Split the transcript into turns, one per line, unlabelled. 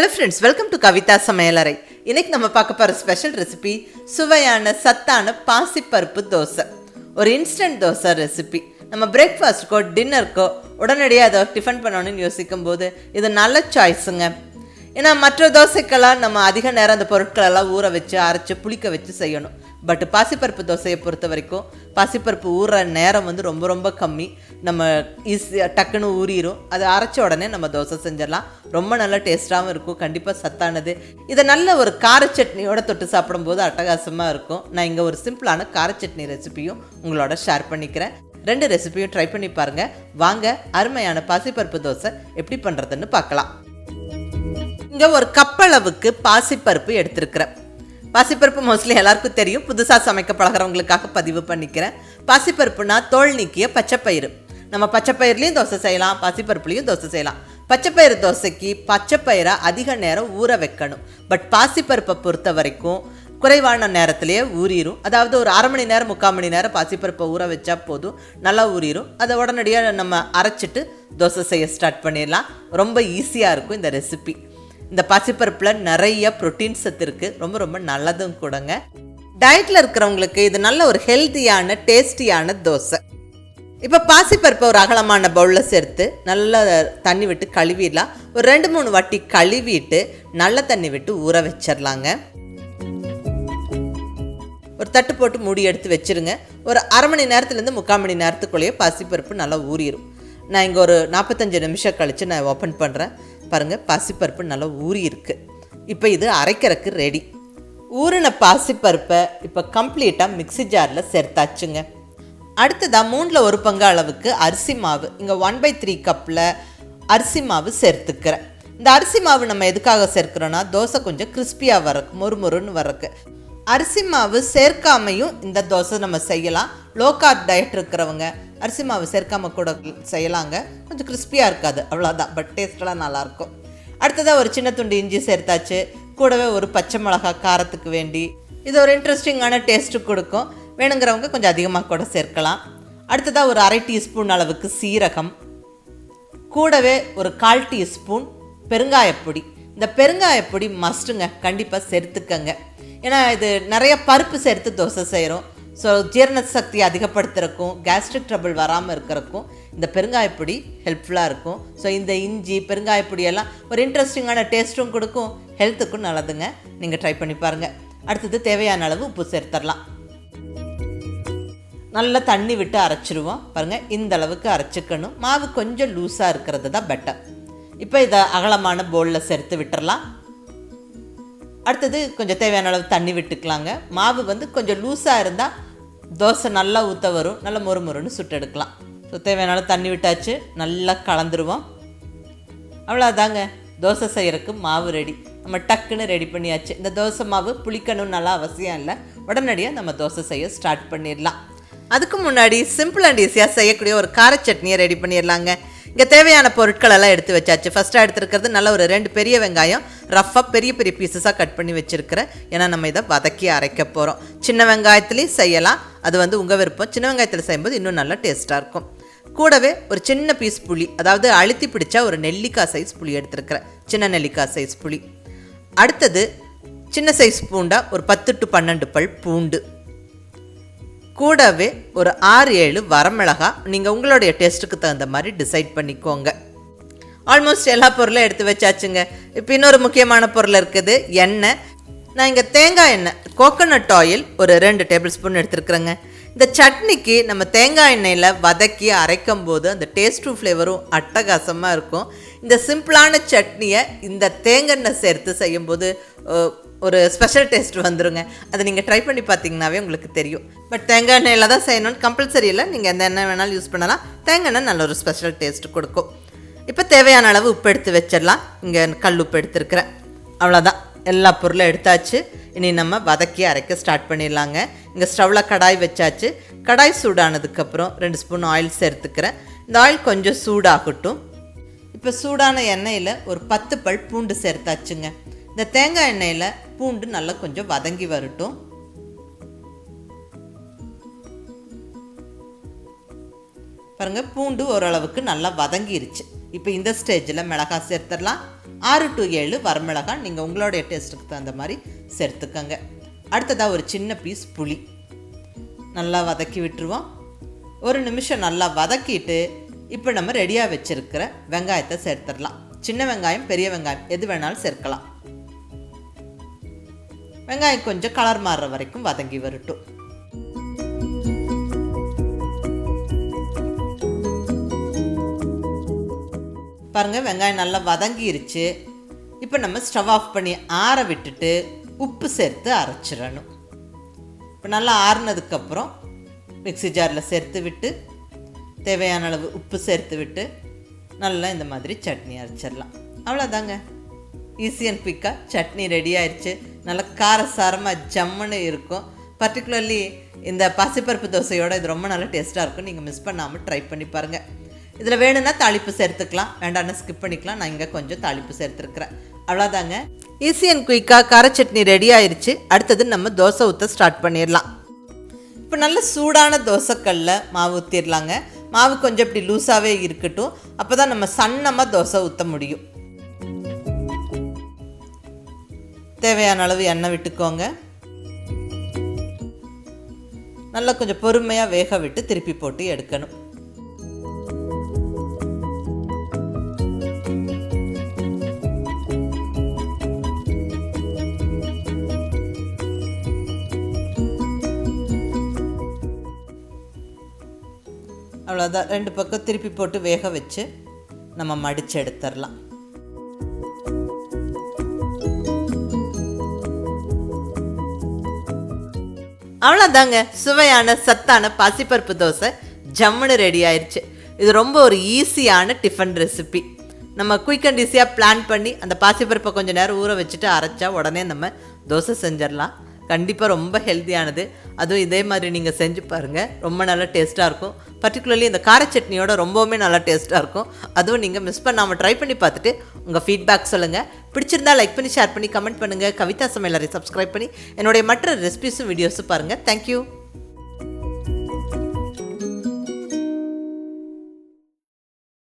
Hello friends, welcome to KAVITHASAMAYALARAI. இன்னைக்கு நம்ம பார்க்க போற ஸ்பெஷல் ரெசிபி சுவையான சத்தான பாசிப்பருப்பு தோசை. ஒரு இன்ஸ்டன்ட் தோசை ரெசிபி. நம்ம பிரேக்ஃபாஸ்ட்க்கோ டின்னருக்கோ உடனடியாக அதை டிஃபன் பண்ணணும்னு யோசிக்கும் போது இது நல்ல சாய்ஸுங்க. ஏன்னா மற்ற தோசைக்கெல்லாம் நம்ம அதிக நேரம் அந்த பொருட்களெல்லாம் ஊற வச்சு அரைச்சி புளிக்க வச்சு செய்யணும். பட் பாசிப்பருப்பு தோசையை பொறுத்த வரைக்கும் பாசிப்பருப்பு ஊறுற நேரம் வந்து ரொம்ப ரொம்ப கம்மி. நம்ம ஈஸியாக டக்குன்னு ஊறிடும். அதை அரைச்ச உடனே நம்ம தோசை செஞ்சிடலாம். ரொம்ப நல்ல டேஸ்ட்டாகவும் இருக்கும். கண்டிப்பாக சத்தானது. இதை நல்ல ஒரு கார சட்னியோட தொட்டு சாப்பிடும்போது அட்டகாசமாக இருக்கும். நான் இங்கே ஒரு சிம்பிளான கார சட்னி ரெசிபியும் உங்களோட ஷேர் பண்ணிக்கிறேன். 2 ரெசிபியும் ட்ரை பண்ணி பாருங்கள். வாங்க அருமையான பாசிப்பருப்பு தோசை எப்படி பண்ணுறதுன்னு பார்க்கலாம். இங்கே ஒரு கப்பளவுக்கு பாசிப்பருப்பு எடுத்துருக்கிறேன். பாசிப்பருப்பு மோஸ்ட்லி எல்லாருக்கும் தெரியும். புதுசாக சமைக்க பழகிறவங்களுக்காக பதிவு பண்ணிக்கிறேன். பாசிப்பருப்புனா தோல் நீக்கிய பச்சைப்பயிறு. நம்ம பச்சைப்பயிர்லேயும் தோசை செய்யலாம், பாசிப்பருப்புலேயும் தோசை செய்யலாம். பச்சைப்பயிறு தோசைக்கு பச்சைப்பயிரை அதிக நேரம் ஊற வைக்கணும். பட் பாசிப்பருப்பை பொறுத்த வரைக்கும் குறைவான நேரத்திலேயே ஊறிடும். அதாவது ஒரு அரை மணி நேரம் 3/4 மணி நேரம் பாசிப்பருப்பை ஊற வச்சா போதும், நல்லா ஊறிடும். அதை உடனடியாக நம்ம அரைச்சிட்டு தோசை செய்ய ஸ்டார்ட் பண்ணிடலாம். ரொம்ப ஈஸியாக இருக்கும் இந்த ரெசிபி. இந்த பாசிப்பருப்பில் நிறைய ப்ரோட்டீன் சத்து இருக்குது. ரொம்ப ரொம்ப நல்லதும் கூடங்க. டயட்டில் இருக்கிறவங்களுக்கு இது நல்ல ஒரு ஹெல்த்தியான டேஸ்டியான தோசை. இப்போ பாசிப்பருப்பை ஒரு அகலமான பவுலில் சேர்த்து நல்லா தண்ணி விட்டு கழுவிடலாம். ஒரு 2-3 வாட்டி கழுவிட்டு நல்ல தண்ணி விட்டு ஊற வச்சிடலாங்க. ஒரு தட்டு போட்டு மூடி எடுத்து வச்சுருங்க. ஒரு அரை மணி நேரத்துலேருந்து 3/4 மணி நேரத்துக்குள்ளேயே பாசிப்பருப்பு நல்லா ஊறிடும். நான் இங்கே ஒரு 45 நிமிஷம் கழித்து நான் ஓப்பன் பண்ணுறேன். பாருங்கள், பாசிப்பருப்பு நல்லா ஊறி இருக்குது. இப்போ இது அரைக்கிறதுக்கு ரெடி. ஊறின பாசிப்பருப்பை இப்போ கம்ப்ளீட்டாக மிக்ஸி ஜாரில் சேர்த்தாச்சுங்க. அடுத்ததாக 3/1 பங்கு அளவுக்கு அரிசி மாவு, இங்கே 1/3 கப்பில் அரிசி மாவு சேர்த்துக்கிறேன். இந்த அரிசி மாவு நம்ம எதுக்காக சேர்க்குறோன்னா தோசை கொஞ்சம் கிறிஸ்பியாக வரக்கு, மொறுமொறுன்னு வரக்கு. அரிசி மாவு சேர்க்காமையும் இந்த தோசை நம்ம செய்யலாம். லோ கார்ப் டயட் இருக்கிறவங்க அரிசி மாவு சேர்க்காம கூட செய்யலாங்க. கொஞ்சம் கிறிஸ்பியாக இருக்காது, அவ்வளோதான். பட் டேஸ்டெல்லாம் நல்லாயிருக்கும். அடுத்ததாக ஒரு சின்ன துண்டு இஞ்சி சேர்த்தாச்சு. கூடவே ஒரு பச்சை மிளகா காரத்துக்கு வேண்டி. இது ஒரு இன்ட்ரெஸ்டிங்கான டேஸ்ட்டு கொடுக்கும். வேணுங்கிறவங்க கொஞ்சம் அதிகமாக கூட சேர்க்கலாம். அடுத்ததாக ஒரு 1/2 டீஸ்பூன் அளவுக்கு சீரகம், கூடவே ஒரு 1/4 டீஸ்பூன் பெருங்காயப்பொடி. இந்த பெருங்காயப்பொடி மஸ்ட்டுங்க, கண்டிப்பாக சேர்த்துக்கங்க. ஏன்னா இது நிறைய பருப்பு சேர்த்து தோசை செய்கிறோம். ஸோ ஜீரண சக்தி அதிகப்படுத்துறக்கும், கேஸ்ட்ரிக் ட்ரபிள் வராமல் இருக்கிறக்கும் இந்த பெருங்காயப்பொடி ஹெல்ப்ஃபுல்லாக இருக்கும். ஸோ இந்த இஞ்சி பெருங்காயப்பொடியெல்லாம் ஒரு இன்ட்ரெஸ்டிங்கான டேஸ்ட்டும் கொடுக்கும், ஹெல்த்துக்கும் நல்லதுங்க. நீங்கள் ட்ரை பண்ணி பாருங்கள். அடுத்தது தேவையான அளவு உப்பு சேர்த்துடலாம். நல்லா தண்ணி விட்டு அரைச்சிடுவோம். பாருங்கள், இந்த அளவுக்கு அரைச்சிக்கணும். மாவு கொஞ்சம் லூஸாக இருக்கிறது தான் பெட்டர். இப்போ இதை அகலமான பவுலில் சேர்த்து விட்டுறலாம். அடுத்தது கொஞ்சம் தேவையான அளவு தண்ணி விட்டுக்கலாங்க. மாவு வந்து கொஞ்சம் லூஸாக இருந்தால் தோசை நல்லா ஊற்ற வரும், நல்லா மொறுமொறுன்னு சுட்டெடுக்கலாம். ஸோ தேவையான அளவு தண்ணி விட்டாச்சு, நல்லா கலந்துருவோம். அவ்வளோதாங்க, தோசை செய்கிறதுக்கு மாவு ரெடி. நம்ம டக்குன்னு ரெடி பண்ணியாச்சு. இந்த தோசை மாவு புளிக்கணும் நல்லா அவசியம் இல்லை. உடனடியாக நம்ம தோசை செய்ய ஸ்டார்ட் பண்ணிடலாம். அதுக்கு முன்னாடி சிம்பிள் அண்ட் ஈஸியாக செய்யக்கூடிய ஒரு கார சட்னியை ரெடி பண்ணிடலாங்க. இங்கே தேவையான பொருட்கள் எல்லாம் எடுத்து வச்சாச்சு. ஃபஸ்ட்டாக எடுத்துருக்கிறது நல்ல ஒரு 2 பெரிய வெங்காயம் ரஃப்பாக பெரிய பெரிய பீசஸாக கட் பண்ணி வச்சுருக்கிறேன். ஏன்னா நம்ம இதை வதக்கி அரைக்க போகிறோம். சின்ன வெங்காயத்துலேயும் செய்யலாம், அது வந்து உங்கள் விருப்பம். சின்ன வெங்காயத்தில் செய்யும்போது இன்னும் நல்லா டேஸ்ட்டாக இருக்கும். கூடவே ஒரு சின்ன பீஸ் புளி, அதாவது அழுத்தி பிடிச்சா ஒரு நெல்லிக்காய் சைஸ் புளி எடுத்துருக்கிறேன், சின்ன நெல்லிக்காய் சைஸ் புளி. அடுத்தது சின்ன சைஸ் பூண்டா ஒரு 10 to 12 பல் பூண்டு. கூடவே ஒரு 6-7 வரமிளகா. நீங்கள் உங்களுடைய டேஸ்ட்டுக்கு தகுந்த மாதிரி டிசைட் பண்ணிக்கோங்க. ஆல்மோஸ்ட் எல்லா பொருளும் எடுத்து வச்சாச்சுங்க. இப்போ இன்னொரு முக்கியமான பொருள் இருக்குது, எண்ணெய். நான் இங்கே தேங்காய் எண்ணெய், கோகோனட் ஆயில் ஒரு 2 டேபிள் ஸ்பூன் எடுத்துருக்குறேங்க. இந்த சட்னிக்கு நம்ம தேங்காய் எண்ணெயில் வதக்கி அரைக்கும் போது அந்த டேஸ்ட்டும் ஃப்ளேவரும் அட்டகாசமாக இருக்கும். இந்த சிம்பிளான சட்னியை இந்த தேங்காய் எண்ணெய் சேர்த்து செய்யும்போது ஒரு ஸ்பெஷல் டேஸ்ட் வந்துடுங்க. அதை நீங்கள் ட்ரை பண்ணி பார்த்தீங்கன்னாவே உங்களுக்கு தெரியும். பட் தேங்காய் எண்ணெயில் தான் செய்யணும்னு கம்பல்சரி இல்லை, நீங்கள் எந்த எண்ணெய் வேணாலும் யூஸ் பண்ணலாம். தேங்காய் எண்ணெய் நல்ல ஒரு ஸ்பெஷல் டேஸ்ட் கொடுக்கும். இப்போ தேவையான அளவு உப்பு எடுத்து வச்சிடலாம். இங்கே கல் உப்பு எடுத்துருக்கிறேன். அவ்வளோதான், எல்லா பொருளும் எடுத்தாச்சு. இனி நம்ம வதக்கி அரைக்க ஸ்டார்ட் பண்ணிடலாங்க. இங்கே ஸ்டவ்வில் கடாய் வச்சாச்சு. கடாய் சூடானதுக்கப்புறம் 2 ஸ்பூன் ஆயில் சேர்த்துக்கிறேன். இந்த ஆயில் கொஞ்சம் சூடாகட்டும். இப்போ சூடான எண்ணெயில் ஒரு 10 பல் பூண்டு சேர்த்தாச்சுங்க. இந்த தேங்காய் எண்ணெயில் பூண்டு நல்லா கொஞ்சம் வதங்கி வரட்டும். பாருங்கள், பூண்டு ஓரளவுக்கு நல்லா வதங்கிருச்சு. இப்போ இந்த ஸ்டேஜில் மிளகாய் சேர்த்துடலாம். 6 to 7 வரமிளகாய் நீங்கள் உங்களுடைய டேஸ்ட்டுக்கு தகுந்த மாதிரி சேர்த்துக்கங்க. அடுத்ததாக ஒரு சின்ன பீஸ் புளி நல்லா வதக்கி விட்டுருவோம். 1 நிமிஷம் நல்லா வதக்கிட்டு இப்போ நம்ம ரெடியாக வச்சுருக்கிற வெங்காயத்தை சேர்த்துடலாம். சின்ன வெங்காயம் பெரிய வெங்காயம் எது வேணாலும் சேர்க்கலாம். வெங்காயம் கொஞ்சம் கலர் மாறுற வரைக்கும் வதங்கி வரட்டும். பாருங்கள் வெங்காயம் நல்லா வதங்கிருச்சு. இப்போ நம்ம ஸ்டவ் ஆஃப் பண்ணி ஆற விட்டுட்டு உப்பு சேர்த்து அரைச்சிடணும். இப்போ நல்லா ஆறுனதுக்கப்புறம் மிக்ஸி ஜாரில் சேர்த்து விட்டு தேவையான அளவு உப்பு சேர்த்து விட்டு நல்லா இந்த மாதிரி சட்னி அரைச்சிடலாம். அவ்வளோதாங்க, ஈஸி அண்ட் குயிக்காக சட்னி ரெடி ஆயிடுச்சு. நல்லா காரசாரமாக ஜம்முன்னு இருக்கும். பர்டிகுலர்லி இந்த பாசிப்பருப்பு தோசையோடு இது ரொம்ப நல்லா டேஸ்ட்டாக இருக்கும். நீங்கள் மிஸ் பண்ணாமல் ட்ரை பண்ணி பாருங்கள். இதில் வேணும்னா தாளிப்பு சேர்த்துக்கலாம், வேண்டாம்னா ஸ்கிப் பண்ணிக்கலாம். நான் இங்கே கொஞ்சம் தாளிப்பு சேர்த்துருக்குறேன். அவ்வளோதாங்க, ஈஸி அண்ட் குயிக்காக கார சட்னி ரெடி ஆயிடுச்சு. அடுத்தது நம்ம தோசை ஊற்ற ஸ்டார்ட் பண்ணிடலாம். இப்போ நல்ல சூடான தோசைக்கல்ல மாவு ஊற்றிடலாங்க. மாவு கொஞ்சம் இப்படி லூஸாகவே இருக்கட்டும், அப்போ தான் நம்ம சன்னமாக தோசை ஊற்ற முடியும். தேவையான அளவு எண்ணெய் விட்டுக்கோங்க. நல்லா கொஞ்சம் பொறுமையாக வேக விட்டு திருப்பி போட்டு எடுக்கணும். அவ்வளோதான், 2 பக்கம் திருப்பி போட்டு வேக வச்சு நம்ம மடித்து எடுத்துடலாம். அவ்வளோதாங்க, சுவையான சத்தான பாசிப்பருப்பு தோசை ஜம்முன்னு ரெடி ஆயிடுச்சு. இது ரொம்ப ஒரு ஈஸியான டிஃபன் ரெசிபி. நம்ம குயிக் அண்ட் ஈஸியாக பிளான் பண்ணி அந்த பாசிப்பருப்பை கொஞ்சம் நேரம் ஊற வச்சுட்டு அரைச்சா உடனே நம்ம தோசை செஞ்சிடலாம். கண்டிப்பாக ரொம்ப ஹெல்த்தியானது. அதுவும் இதே மாதிரி நீங்கள் செஞ்சு பாருங்கள், ரொம்ப நல்லா டேஸ்ட்டாக இருக்கும். பர்டிகுலர்லி இந்த கார சட்னியோட ரொம்பவுமே நல்லா டேஸ்ட்டாக இருக்கும். அதுவும் நீங்கள் மிஸ் பண்ணாமல் ட்ரை பண்ணி பார்த்துட்டு உங்கள் ஃபீட்பேக் சொல்லுங்கள். பிடிச்சிருந்தா லைக் பண்ணி ஷேர் பண்ணி கமெண்ட் பண்ணுங்கள். கவிதா சமையலறை சப்ஸ்கிரைப் பண்ணி என்னுடைய மற்ற ரெசிபிஸும் வீடியோஸும் பாருங்கள். தேங்க்யூ.